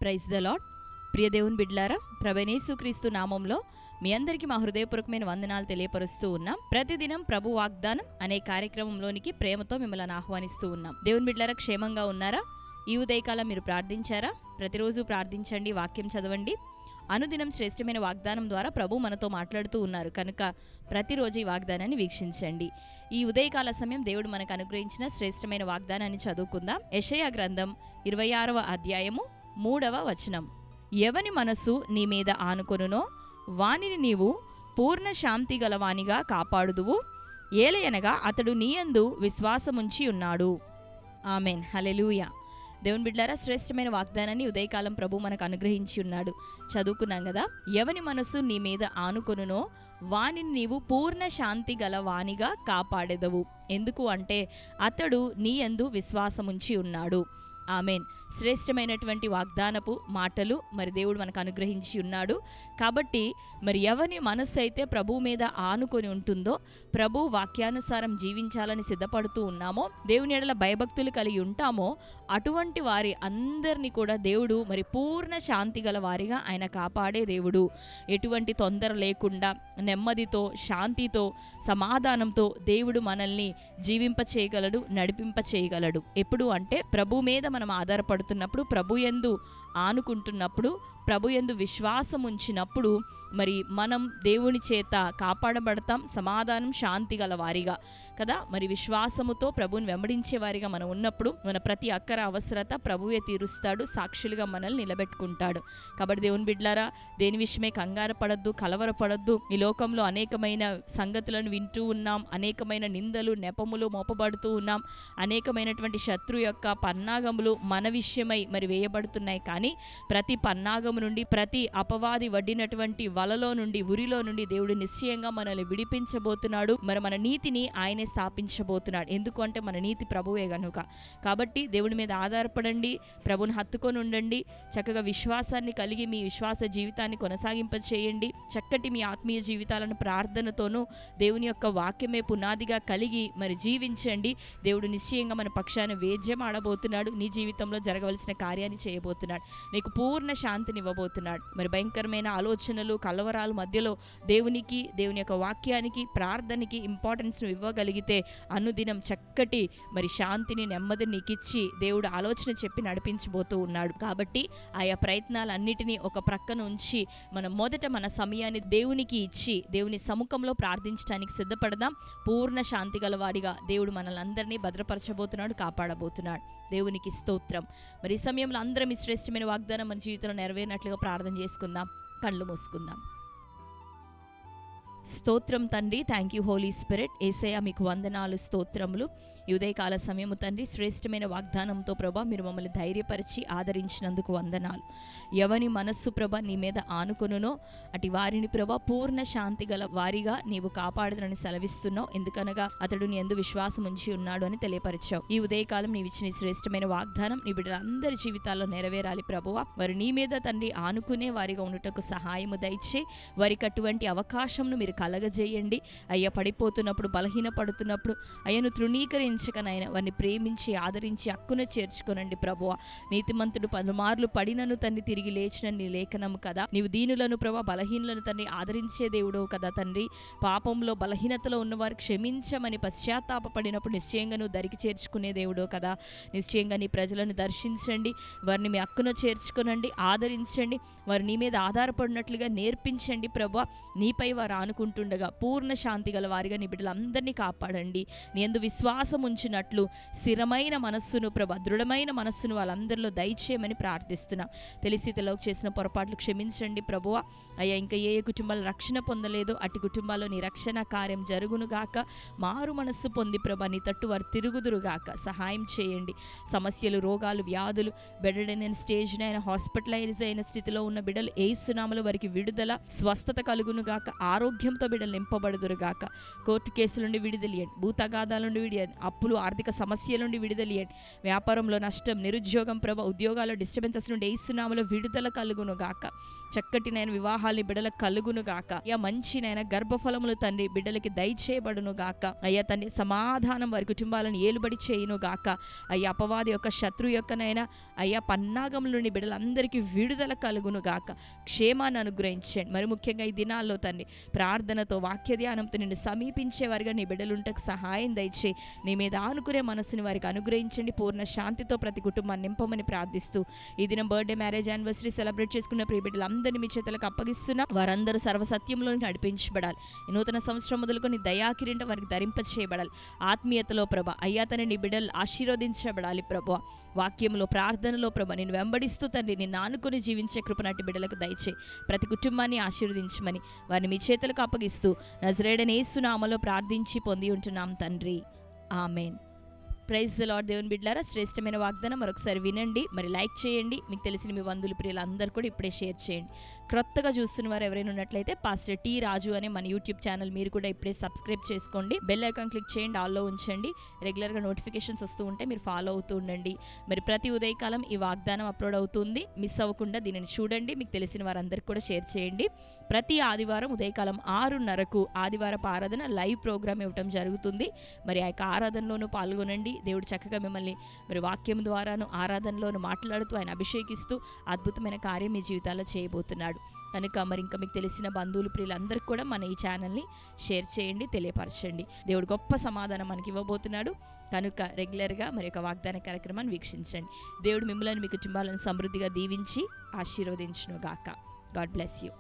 Praise the lord. ప్రియ దేవుని బిడ్డలారా, ప్రభువైన యేసుక్రీస్తు నామంలో మీ అందరికీ మా హృదయపూర్వకమైన వందనాలు తెలియపరుస్తూ ఉన్నాం. ప్రతిదినం ప్రభు వాగ్దానం అనే కార్యక్రమంలోనికి ప్రేమతో మిమ్మల్ని ఆహ్వానిస్తూ ఉన్నాం. దేవుని బిడ్డలారా, క్షేమంగా ఉన్నారా? ఈ ఉదయకాలం మీరు ప్రార్థించారా? ప్రతిరోజు ప్రార్థించండి, వాక్యం చదవండి. అనుదినం శ్రేష్టమైన వాగ్దానం ద్వారా ప్రభు మనతో మాట్లాడుతూ ఉన్నారు కనుక ప్రతిరోజు ఈ వాగ్దానాన్ని వీక్షించండి. ఈ ఉదయకాల సమయం దేవుడు మనకు అనుగ్రహించిన శ్రేష్టమైన వాగ్దానాన్ని చదువుకుందాం. యెషయా గ్రంథం 26వ అధ్యాయము 3వ వచనం. ఎవని మనస్సు నీ మీద ఆనుకొనునో వానిని నీవు పూర్ణ శాంతి గలవానిగా కాపాడుదువు, ఏలయనగా అతడు నీయందు విశ్వాసముంచి ఉన్నాడు. ఆమెన్. హల్లెలూయా. దేవుని బిడ్డలారా, శ్రేష్టమైన వాగ్దానాన్ని ఉదయకాలం ప్రభు మనకు అనుగ్రహించి ఉన్నాడు. చదువుకున్నాం కదా. ఎవని మనసు నీ మీద ఆనుకొనునో వానిని నీవు పూర్ణ శాంతి గల వానిగా కాపాడెదవు. ఎందుకు అంటే అతడు నీ యందు విశ్వాసముంచి ఉన్నాడు. ఆమెన్. శ్రేష్టమైనటువంటి వాగ్దానపు మాటలు మరి దేవుడు మనకు అనుగ్రహించి ఉన్నాడు. కాబట్టి మరి ఎవరి మనస్సు అయితే ప్రభు మీద ఆనుకొని ఉంటుందో, ప్రభు వాక్యానుసారం జీవించాలని సిద్ధపడుతూ ఉన్నామో, దేవుని ఎడల భయభక్తులు కలిగి ఉంటామో, అటువంటి వారి అందరినీ కూడా దేవుడు మరి పూర్ణ శాంతి గల వారిగా ఆయన కాపాడే దేవుడు. ఎటువంటి తొందర లేకుండా నెమ్మదితో, శాంతితో, సమాధానంతో దేవుడు మనల్ని జీవింప చేయగలడు, నడిపింప చేయగలడు. ఎప్పుడు అంటే ప్రభు మీద మనం ఆధారపడుతున్నప్పుడు, ప్రభు యందు ఆనుకుంటున్నప్పుడు, ప్రభు యందు విశ్వాసం ఉంచినప్పుడు మరి మనం దేవుని చేత కాపాడబడతాం, సమాధానం, శాంతి గల వారిగా కదా. మరి విశ్వాసముతో ప్రభుని వెంబడించే వారిగా మనం ఉన్నప్పుడు మన ప్రతి అక్కర అవసరత ప్రభువే తీరుస్తాడు, సాక్షులుగా మనల్ని నిలబెట్టుకుంటాడు. కాబట్టి దేవుని బిడ్డలారా, దేని విషయమే కంగారు పడద్దు, కలవరపడద్దు. ఈ లోకంలో అనేకమైన సంగతులను వింటూ ఉన్నాం, అనేకమైన నిందలు, నెపములు మోపబడుతూ ఉన్నాం, అనేకమైనటువంటి శత్రు యొక్క పన్నాగములు మన విషయమై మరి వేయబడుతున్నాయి. కానీ ప్రతి పన్నాగము నుండి, ప్రతి అపవాది వడ్డినటువంటి వలలో నుండి, ఉరిలో నుండి దేవుడు నిశ్చయంగా మనల్ని విడిపించబోతున్నాడు. మరి మన నీతిని ఆయనే స్థాపించబోతున్నాడు. ఎందుకంటే మన నీతి ప్రభువే గనుక. కాబట్టి దేవుడి మీద ఆధారపడండి, ప్రభుని హత్తుకొని ఉండండి, చక్కగా విశ్వాసాన్ని కలిగి మీ విశ్వాస జీవితాన్ని కొనసాగింప చేయండి. చక్కటి మీ ఆత్మీయ జీవితాలను ప్రార్థనతోనూ దేవుని యొక్క వాక్యమే పునాదిగా కలిగి మరి జీవించండి. దేవుడు నిశ్చయంగా మన పక్షాన వేద్యం ఆడబోతున్నాడు. నీ జీవితంలో జరగవలసిన కార్యాన్ని చేయబోతున్నాడు. నీకు పూర్ణ శాంతిని ఇవ్వబోతున్నాడు. మరి భయంకరమైన ఆలోచనలు, కలవరాల మధ్యలో దేవునికి, దేవుని యొక్క వాక్యానికి, ప్రార్థనకి ఇంపార్టెన్స్ ఇవ్వగలిగితే అనుదినం చక్కటి మరి శాంతిని, నెమ్మదిని నీకిచ్చి దేవుడు ఆలోచన చెప్పి నడిపించబోతూ ఉన్నాడు. కాబట్టి ఆయా ప్రయత్నాలన్నిటినీ ఒక ప్రక్కన ఉంచి మనం మొదట మన సమయాన్ని దేవునికి ఇచ్చి దేవుని సముఖంలో ప్రార్థించడానికి సిద్ధపడదాం. పూర్ణ శాంతి గలవాడిగా దేవుడు మనల్ని అందరినీ భద్రపరచబోతున్నాడు, కాపాడబోతున్నాడు. దేవునికి స్తోత్రం. మరి ఈ సమయంలో అందరం ఈ శ్రేష్టమైన వాగ్దానం మన జీవితంలో నెరవేరినట్లుగా ప్రార్థన చేసుకుందాం. కళ్ళు మూసుకుందాం. స్తోత్రం తండ్రి. Thank you Holy Spirit. Yesayya మీకు వందనాలు, స్తోత్రములు. ఈ ఉదయకాల సమయము తండ్రి, శ్రేష్టమైన వాగ్దానంతో ప్రభా మీరు మమ్మల్ని ధైర్యపరిచి ఆదరించినందుకు వందనాలు. ఎవని మనస్సు ప్రభా నీ మీద ఆనుకొనునో అటు వారిని ప్రభా పూర్ణ శాంతి గల వారిగా నీవు కాపాడదని సెలవిస్తున్నావు. ఎందుకనగా అతడు నీ యందు విశ్వాసం ఉంచి ఉన్నాడు అని తెలియపరిచావు. ఈ ఉదయకాలం నీవు ఇచ్చిన శ్రేష్టమైన వాగ్దానం నీ బిడ్డలందరి జీవితాల్లో నెరవేరాలి ప్రభువా. వారు నీ మీద తండ్రి ఆనుకునే వారిగా ఉండుటకు సహాయము దయచే. వారికి అటువంటి అవకాశంను మీరు కలగజేయండి. అయ్యా, పడిపోతున్నప్పుడు, బలహీన పడుతున్నప్పుడు అయ్యను తృణీకరించకనైనా వారిని ప్రేమించి ఆదరించి హక్కున చేర్చుకోనండి ప్రభువా. నీతిమంతుడు పలుమార్లు పడినను తండ్రి తిరిగి లేచిన నీ లేఖనము కదా. నీవు దీనులను ప్రభా, బలహీనులను తండ్రి ఆదరించే దేవుడు కదా తండ్రి. పాపంలో బలహీనతలో ఉన్నవారు క్షమించమని పశ్చాత్తాపడినప్పుడు నిశ్చయంగా నువ్వు దరికి చేర్చుకునే దేవుడు కదా. నిశ్చయంగా నీ ప్రజలను దర్శించండి, వారిని మీ హక్కున చేర్చుకోనండి, ఆదరించండి, వారు నీ మీద ఆధారపడినట్లుగా నేర్పించండి ప్రభా. నీపై వారు ఆనుకుంటుండగా పూర్ణ శాంతి గల వారిగా నీ బిడ్డలందరినీ కాపాడండి. నీ యందు విశ్వాసం ఉంచినట్లు స్థిరమైన మనస్సును ప్రభా, దృఢమైన మనస్సును వాళ్ళందరిలో దయచేయమని ప్రార్థిస్తున్నాం. తెలిసి తెలవక చేసిన పొరపాట్లు క్షమించండి ప్రభువా. అయ్యా, ఇంకా ఏ కుటుంబాలు రక్షణ పొందలేదో అటు కుటుంబాల్లో నీ రక్షణ కార్యం జరుగునుగాక. మారు మనస్సు పొంది ప్రభా నీ తట్టు వారు తిరుగుదురుగాక. సహాయం చేయండి. సమస్యలు, రోగాలు, వ్యాధులు, బెడైన స్టేజ్నైనా హాస్పిటలైజ్ అయిన స్థితిలో ఉన్న బిడ్డలు యేసు నామములో వారికి విడుదల, స్వస్థత కలుగునుగాక. ఆరోగ్యం వాక్యంతో బిడ్డలు నింపబడుదురుగాక. కోర్టు కేసుల నుండి విడుదలియండి, భూతగాదాల నుండి విడియండి, అప్పులు ఆర్థిక సమస్యల నుండి విడుదలియండి, వ్యాపారంలో నష్టం, నిరుద్యోగం ప్రభ, ఉద్యోగాల్లో డిస్టర్బెన్సెస్ నుండి యేసునామములో విడుదల కలుగును గాక. చక్కటి నైన వివాహాలు బిడ్డలకు కలుగును గాక. అయ్యా మంచి నైన గర్భఫలములు తండ్రి బిడ్డలకి దయచేయబడును గాక. అయ్యా తండ్రి సమాధానం వారి కుటుంబాలను ఏలుబడి చేయును గాక. అయ్యా అపవాది యొక్క శత్రు యొక్కనైనా అయ్యా పన్నాగముల నుండి బిడ్డలందరికీ విడుదల కలుగును గాక. క్షేమాన్ని అనుగ్రహించండి. మరి ముఖ్యంగా ఈ దినాల్లో తండ్రి ప్రార్థనతో వాక్య ధ్యానంతో నిన్ను సమీపించే వారిగా నీ బిడ్డలుంటకు సహాయం దయచేయి. నీ మీద ఆనుకునే మనసుని వారికి అనుగ్రహించండి. పూర్ణ శాంతితో ప్రతి కుటుంబాన్ని నింపమని ప్రార్థిస్తూ ఈ దినం బర్త్డే, మ్యారేజ్, యానివర్సరీ సెలబ్రేట్ చేసుకున్న ప్రియ బిడ్డలందరినీ మీ చేతులకు అప్పగిస్తున్నా. వారందరూ సర్వసత్యంలో నడిపించబడాలి. ఈ నూతన సంవత్సరం మొదలుకొని దయాకిరీటం వారికి ధరింప చేయబడాలి. ఆత్మీయతలో ప్రభ అయ్యా తండ్రి నీ బిడ్డలు ఆశీర్వదించబడాలి. ప్రభ వాక్యంలో ప్రార్థనలో ప్రభ నేను వెంబడిస్తూ తండ్రి నిన్ను ఆనుకుని జీవించే కృపనాటి బిడ్డలకు దయచేయి. ప్రతి కుటుంబాన్ని ఆశీర్వదించమని వారిని మీ చేతులకు అప్పగిస్తూ నజరేయుడైన యేసు నామములో ప్రార్థించి పొంది ఉంటున్నాం తండ్రి. ఆమేన్. Praise the Lord. దేవుని బిడ్డలారా, శ్రేష్టమైన వాగ్దానం మరొకసారి వినండి, మరి లైక్ చేయండి. మీకు తెలిసిన మీ బంధువులు ప్రియులు అందరూ కూడా ఇప్పుడే షేర్ చేయండి. క్రొత్తగా చూస్తున్న వారు ఎవరైనా ఉన్నట్లయితే పాస్టర్ టీ రాజు అనే మన యూట్యూబ్ ఛానల్ మీరు కూడా ఇప్పుడే సబ్స్క్రైబ్ చేసుకోండి. బెల్ ఐకాన్ క్లిక్ చేయండి, ఆల్లో ఉంచండి. రెగ్యులర్గా నోటిఫికేషన్స్ వస్తూ ఉంటే మీరు ఫాలో అవుతూ ఉండండి. మరి ప్రతి ఉదయకాలం ఈ వాగ్దానం అప్లోడ్ అవుతుంది, మిస్ అవ్వకుండా దీనిని చూడండి. మీకు తెలిసిన వారందరికీ కూడా షేర్ చేయండి. ప్రతి ఆదివారం ఉదయకాలం 6:30కు ఆదివారపు ఆరాధన లైవ్ ప్రోగ్రామ్ ఇవ్వటం జరుగుతుంది. మరి ఆ యొక్క ఆరాధనలోనూ పాల్గొనండి. దేవుడు చక్కగా మిమ్మల్ని మరి వాక్యం ద్వారాను ఆరాధనలోను మాట్లాడుతూ ఆయన అభిషేకిస్తూ అద్భుతమైన కార్యం మీ జీవితాల్లో చేయబోతున్నాడు కనుక మరి ఇంకా మీకు తెలిసిన బంధువులు ప్రియులందరికీ కూడా మన ఈ ఛానల్ని షేర్ చేయండి, తెలియపరచండి. దేవుడు గొప్ప సమాధానం మనకి ఇవ్వబోతున్నాడు కనుక రెగ్యులర్గా మరి యొక్క వాగ్దాన కార్యక్రమాన్ని వీక్షించండి. దేవుడు మిమ్మల్ని మీ కుటుంబాలను సమృద్ధిగా దీవించి ఆశీర్వదించును గాక. God bless you.